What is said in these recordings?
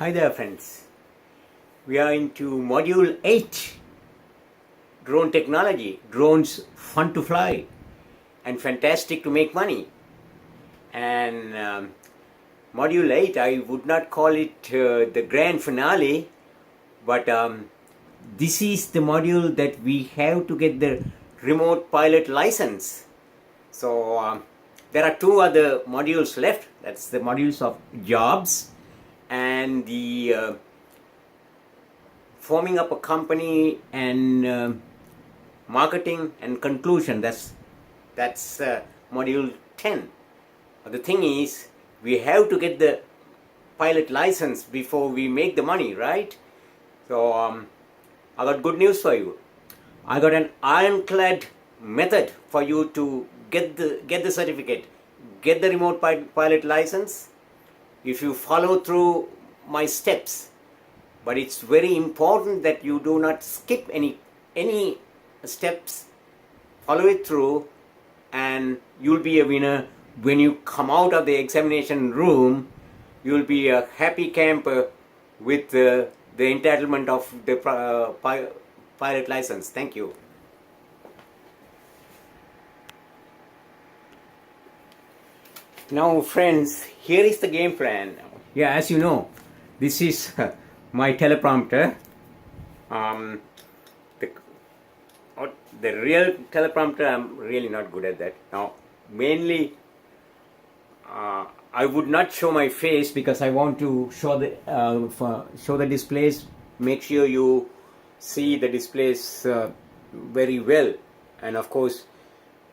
Hi there friends, we are into module 8, drone technology. Drones fun to fly and fantastic to make money. And module 8, I would not call it the grand finale, but this is the module that we have to get the remote pilot license. So there are two other modules left. That's the modules of jobs and the forming up a company and marketing and conclusion. That's module 10. The thing is, we have to get the pilot license before we make the money, right? So I got good news for you. I got an ironclad method for you to get the certificate, get the remote pilot license if you follow through my steps. But it's very important that you do not skip any steps. Follow it through and you'll be a winner. When you come out of the examination room, you'll be a happy camper with the entitlement of the pilot license. Thank you. Now friends, here is the game plan. Yeah, as you know, this is my teleprompter. The real teleprompter, I'm really not good at that. Now, mainly, I would not show my face because I want to show the displays. Make sure you see the displays very well, and of course,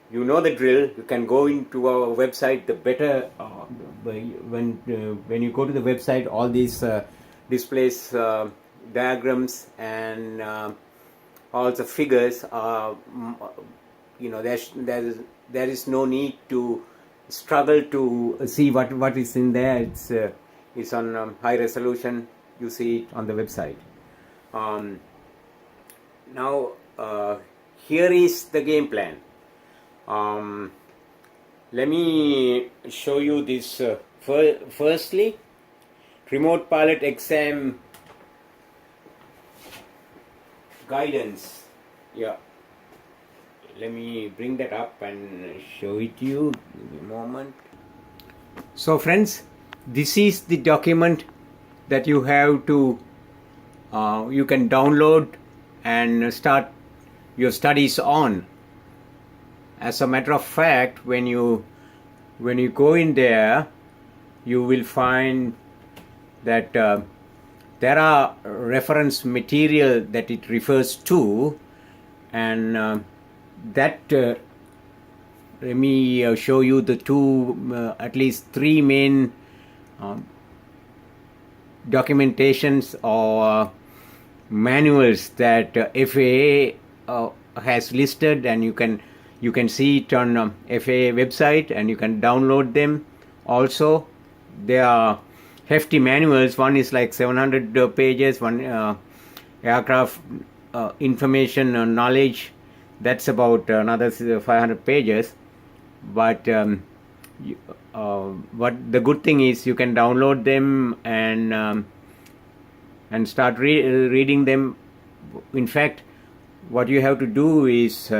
you know the drill. You can go into our website. The better when you go to the website, all these displays, diagrams, and all the figures are. There is no need to struggle to see what is in there. It's on high resolution. You see it on the website. Now here is the game plan. Let me show you this firstly. Remote pilot exam guidance. Yeah, let me bring that up and show it to you. Give me a moment. So friends, this is the document that you have to you can download and start your studies on. As a matter of fact, when you go in there, you will find that there are reference material that it refers to, and that let me show you the two, at least three main documentations or manuals that FAA has listed, and you can see it on FAA website, and you can download them. Also, there are hefty manuals. One is like 700 pages. One aircraft information knowledge, that's about another 500 pages. But what the good thing is, you can download them and start reading them. In fact, what you have to do is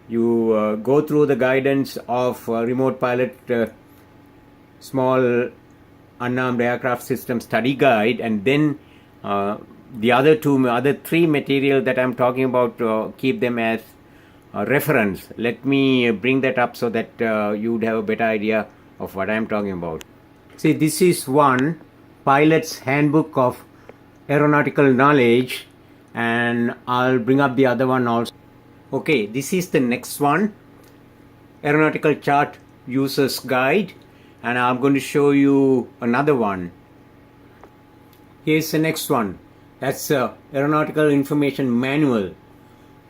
you go through the guidance of remote pilot small unarmed aircraft system study guide, and then the other three material that I'm talking about, keep them as reference. Let me bring that up so that you would have a better idea of what I'm talking about. See, this is one, Pilot's Handbook of Aeronautical Knowledge, and I'll bring up the other one also. Okay, this is the next one, Aeronautical Chart User's Guide, and I'm going to show you another one. Here's the next one. That's Aeronautical Information Manual,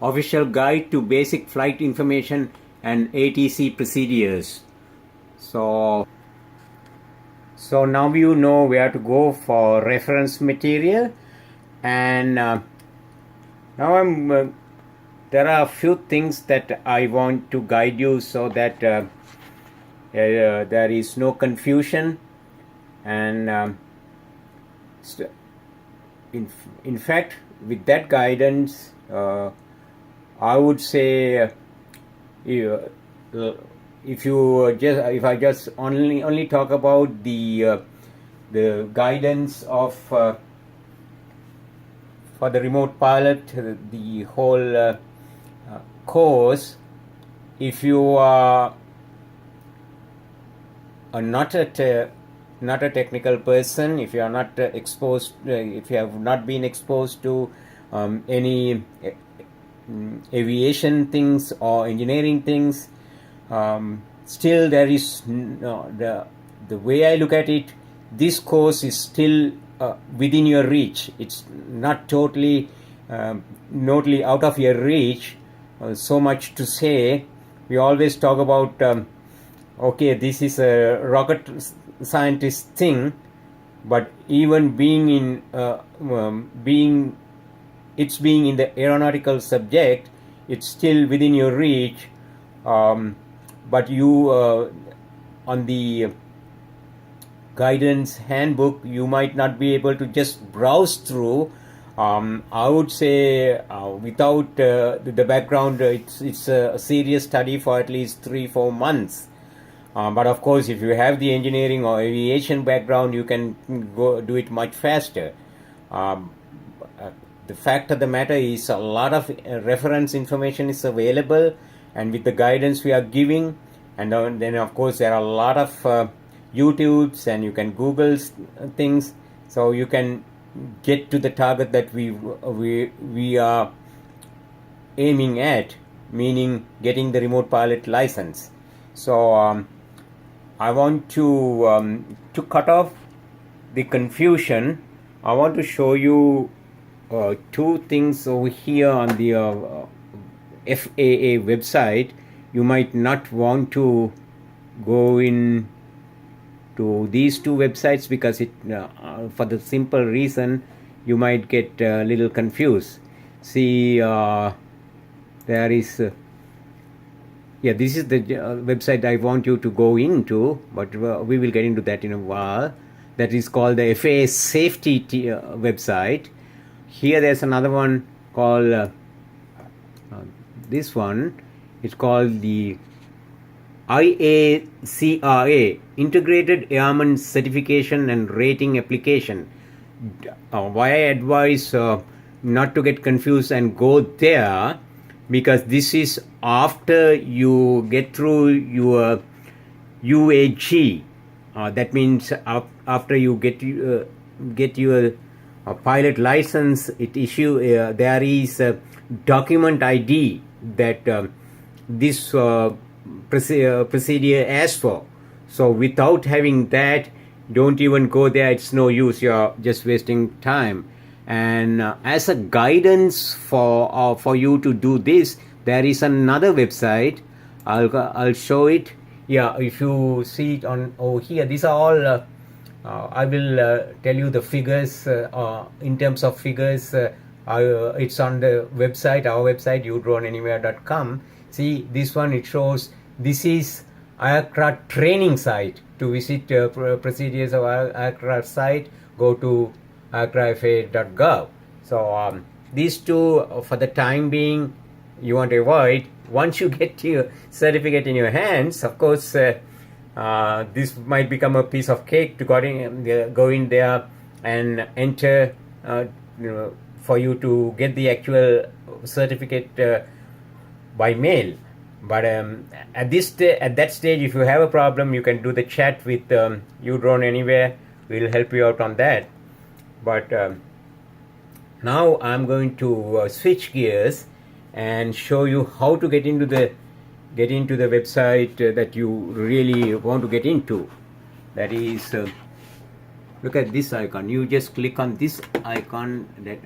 Official Guide to Basic Flight Information and ATC Procedures. So now you know where to go for reference material, and now there are a few things that I want to guide you so that there is no confusion, and st- in fact, with that guidance, I would say, if I just only talk about the guidance of for the remote pilot, the whole course, if you are not a technical person, if you are not exposed, if you have not been exposed to any aviation things or engineering things, still there is the way I look at it, this course is still within your reach. It's not totally out of your reach. So much to say. We always talk about okay, this is a rocket scientist thing, but even being in being in the aeronautical subject, it's still within your reach. But you on the guidance handbook, you might not be able to just browse through. I would say without the background, it's a serious study for at least 3-4 months. But of course, if you have the engineering or aviation background, you can go do it much faster. The fact of the matter is, a lot of reference information is available, and with the guidance we are giving, and then of course there are a lot of YouTubes, and you can Google things, so you can get to the target that we are aiming at, meaning getting the remote pilot license. So I want to cut off the confusion. I want to show you two things over here on the FAA website. You might not want to go in to these two websites because it for the simple reason you might get a little confused. See, there is this is the website I want you to go into, but we will get into that in a while. That is called the FAA safety website. Here there's another one called this one. It's called the IACRA, Integrated Airman Certification and Rating Application. Why I advise not to get confused and go there, because this is after you get through your UAG. That means after you get your pilot license, there is a document ID that this procedure asks for. So without having that, don't even go there. It's no use. You're just wasting time. And as a guidance for you to do this, there is another website. I'll show it. Yeah, if you see it on over here, these are all. I will tell you the figures in terms of figures. It's on the website, our website, udroneanywhere.com. See, this one, it shows this is aircraft training site. To visit procedures of aircraft site, go to aircraftfa.gov. So these two, for the time being, you want to avoid. Once you get your certificate in your hands, of course, this might become a piece of cake to go in there and enter for you to get the actual certificate by mail. But at that stage, if you have a problem, you can do the chat with You Drone Anywhere. We'll help you out on that. But now I'm going to switch gears and show you how to get into the website that you really want to get into. That is, look at this icon. You just click on this icon. That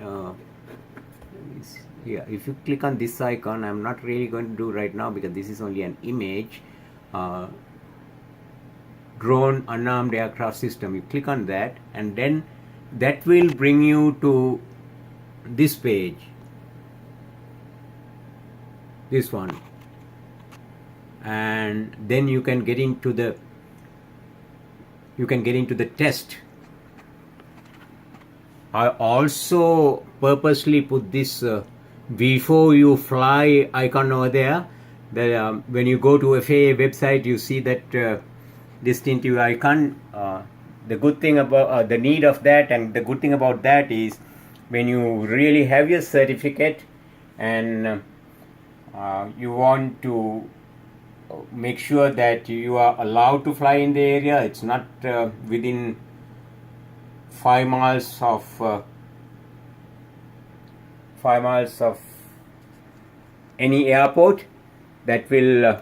here, if you click on this icon, I'm not really going to do right now because this is only an image. Drone unarmed aircraft system. You click on that, and then that will bring you to this page. This one. And then you can get into the test. I also purposely put this before you fly icon over there. When you go to FAA website, you see that distinctive icon. The good thing about the need of that, and the good thing about that is when you really have your certificate and you want to make sure that you are allowed to fly in the area. It's not within 5 miles of any airport. That will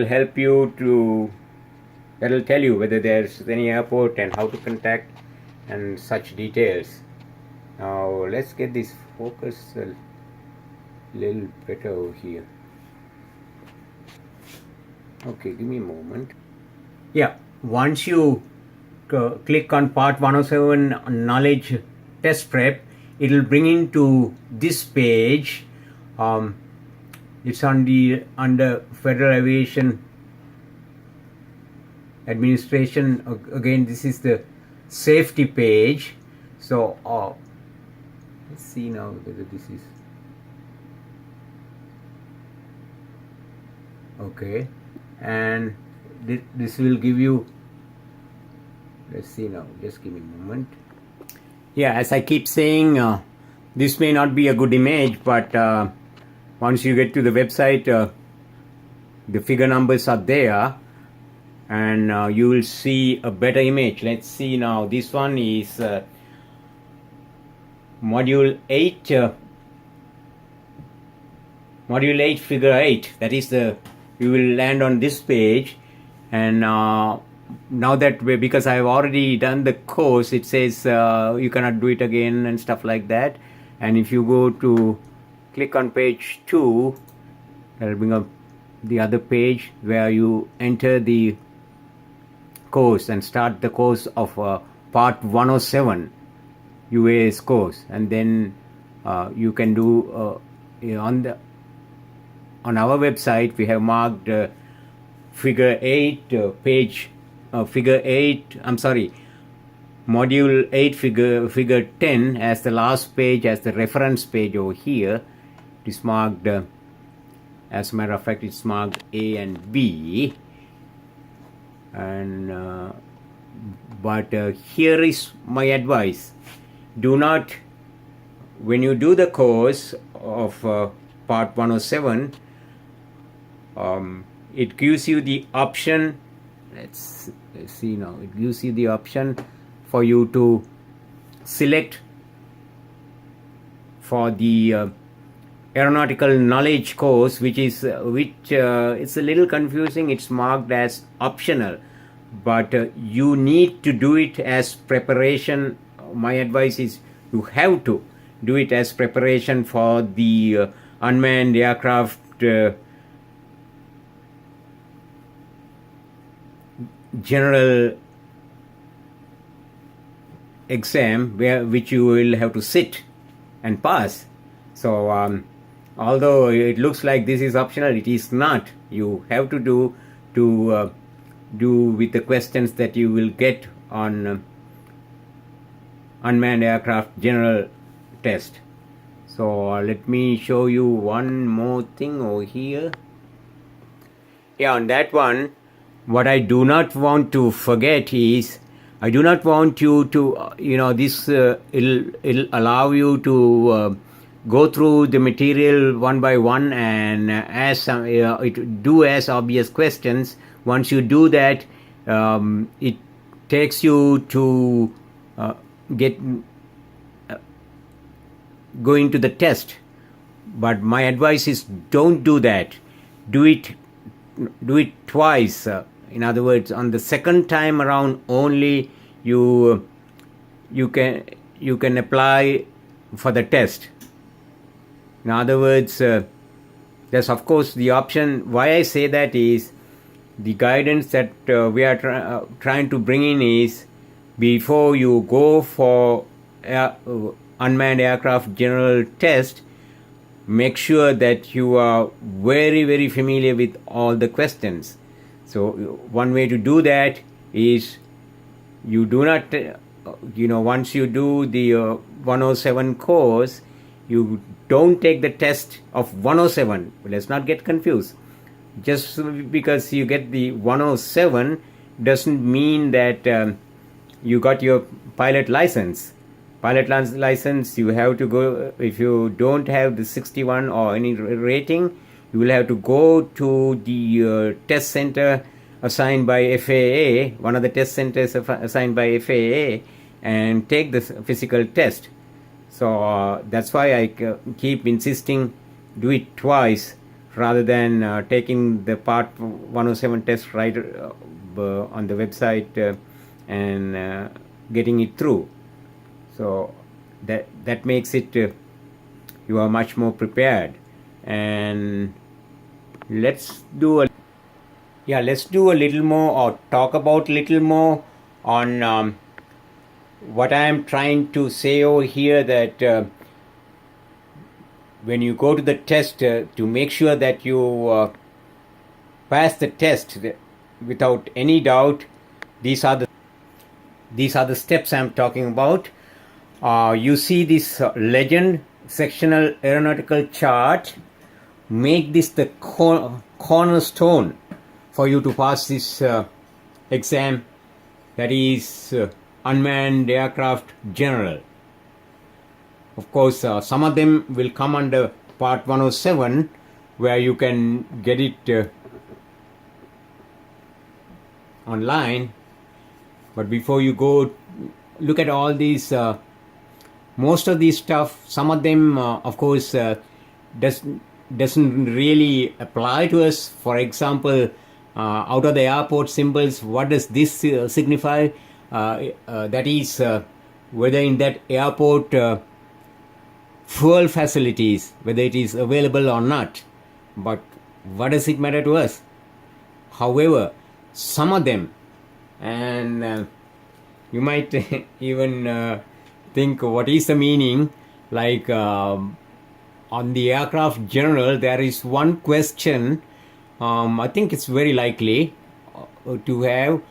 help you to, that will tell you whether there's any airport and how to contact and such details. Now let's get this focus a little better over here. Okay, give me a moment. Yeah, once you click on part 107 knowledge test prep, it will bring into this page. It's on the under Federal Aviation Administration. Again, this is the safety page. So let's see now whether this is okay, and this will give you, let's see now, just give me a moment. Yeah, as I keep saying, this may not be a good image, but once you get to the website, the figure numbers are there and you will see a better image. Let's see now. This one is module 8, module 8 figure 8. That is the, you will land on this page, and now that because I've already done the course, it says you cannot do it again and stuff like that. And if you go to click on page 2, that'll bring up the other page where you enter the course and start the course of part 107 UAS course, and then you can do on our website we have marked figure 8 page figure 8, I'm sorry, module 8 figure 10 as the last page, as the reference page over here. It is marked, as a matter of fact, it's marked A and B. And but here is my advice. Do not, when you do the course of part 107, it gives you the option, let's see now, it gives you the option for you to select for the aeronautical knowledge course, which is it's a little confusing. It's marked as optional, but you need to do it as preparation. My advice is you have to do it as preparation for the unmanned aircraft general exam, which you will have to sit and pass. So although it looks like this is optional, it is not. You have to do with the questions that you will get on unmanned aircraft general test. So let me show you one more thing over here. Yeah, on that one, what I do not want to forget is, I do not want you to, this it'll allow you to go through the material one by one and do as obvious questions. Once you do that, it takes you to going to the test. But my advice is, don't do that. Do it twice. In other words, on the second time around only you can apply for the test. In other words, there's of course the option. Why I say that is, the guidance that we are trying to bring in is, before you go for unmanned aircraft general test, make sure that you are very, very familiar with all the questions. So one way to do that is, you do not once you do the 107 course, you don't take the test of 107. Let's not get confused. Just because you get the 107 doesn't mean that you got your pilot license. Pilot license, you have to go, if you don't have the 61 or any rating, you will have to go to the test center assigned by FAA, one of the test centers assigned by FAA, and take the physical test. So that's why I keep insisting do it twice rather than taking the part 107 test right on the website and getting it through. So that makes it you are much more prepared. And let's do a little more, or talk about a little more on what I am trying to say over here, that when you go to the test, to make sure that you pass the test without any doubt, these are the steps I am talking about. You see this legend sectional aeronautical chart. Make this the cornerstone for you to pass this exam, that is unmanned aircraft general. Of course, some of them will come under part 107, where you can get it online. But before you go, look at all these, most of these stuff, some of them of course doesn't really apply to us. For example, out of the airport symbols, what does this signify? That is whether in that airport fuel facilities, whether it is available or not. But what does it matter to us? However, some of them, and you might even think what is the meaning, like on the aircraft general there is one question. I think it's very likely to have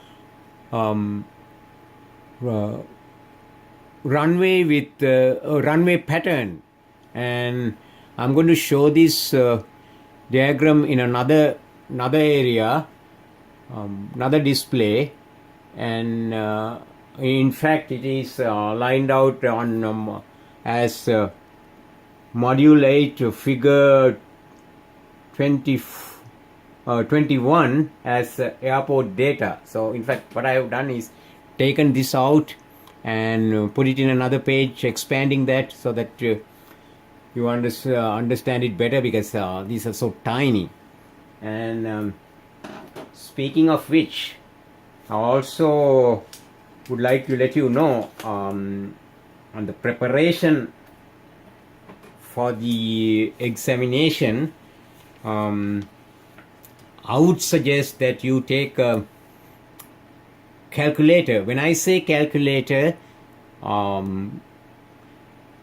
runway with runway pattern, and I'm going to show this diagram in another area, another display, and in fact it is lined out on as module 8 figure 21 as airport data. So in fact what I have done is taken this out and put it in another page, expanding that so that you understand it better, because these are so tiny. And speaking of which, I also would like to let you know on the preparation for the examination. I would suggest that you take a calculator. When I say calculator, lo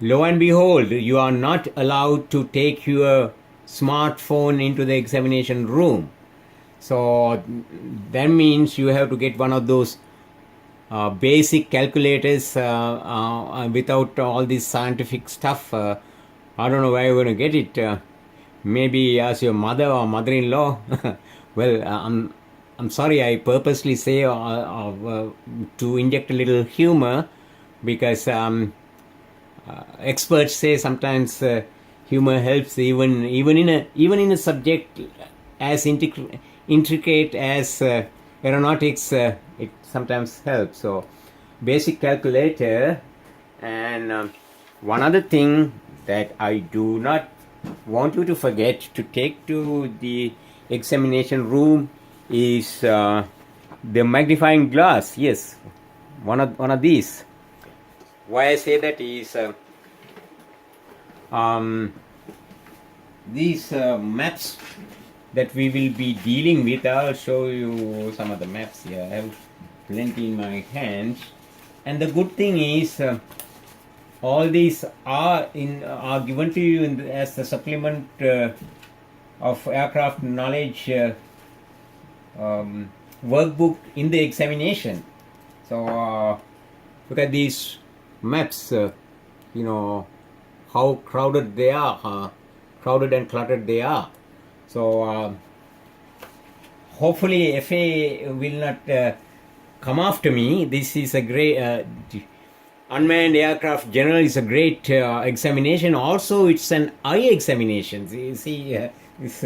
and behold, you are not allowed to take your smartphone into the examination room. So that means you have to get one of those basic calculators without all this scientific stuff. I don't know where you're going to get it. Maybe as your mother or mother-in-law. Well, I'm sorry, I purposely say to inject a little humor, because experts say sometimes humor helps even in a subject as intricate as aeronautics. It sometimes helps. So basic calculator. And one other thing that I do not want you to forget to take to the examination room is the magnifying glass. Yes, one of these. Why I say that is these maps that we will be dealing with. I'll show you some of the maps here. I have plenty in my hands, and the good thing is all these are given to you as the supplement of aircraft knowledge workbook in the examination. So look at these maps, you know, how crowded they are, crowded and cluttered they are. So hopefully FA will not come after me. This is a great unmanned aircraft general is a great examination. Also, it's an eye examination. You see, this,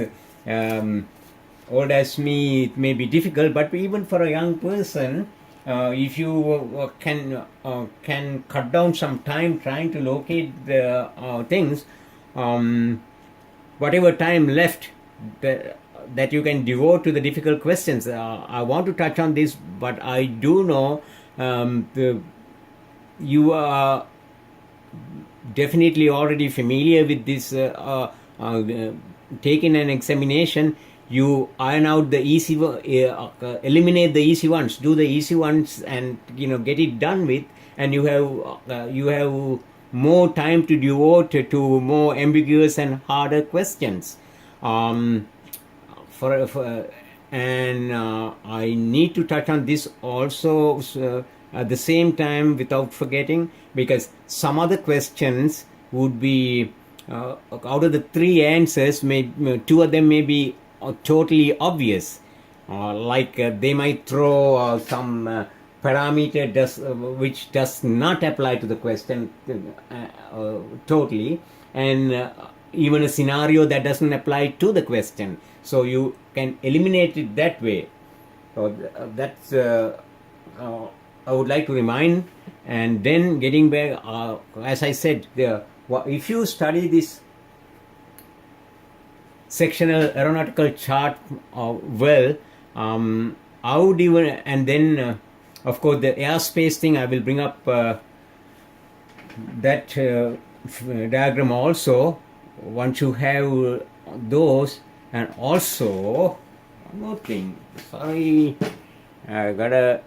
old as me, it may be difficult, but even for a young person, if you can cut down some time trying to locate the things, whatever time left that you can devote to the difficult questions. I want to touch on this, but I do know you are definitely already familiar with this. Taking an examination, you iron out the easy, eliminate the easy ones, do the easy ones, and get it done with, and you have more time to devote to more ambiguous and harder questions. And I need to touch on this also at the same time without forgetting, because some other questions would be out of the three answers, two of them may be totally obvious, like they might throw some parameter which does not apply to the question totally, and even a scenario that doesn't apply to the question, so you can eliminate it that way. So that's I would like to remind. And then getting back, as I said, if you study this sectional aeronautical chart well, I would even, and then of course the airspace thing, I will bring up that diagram also once you have those. And also one more thing, sorry, I got a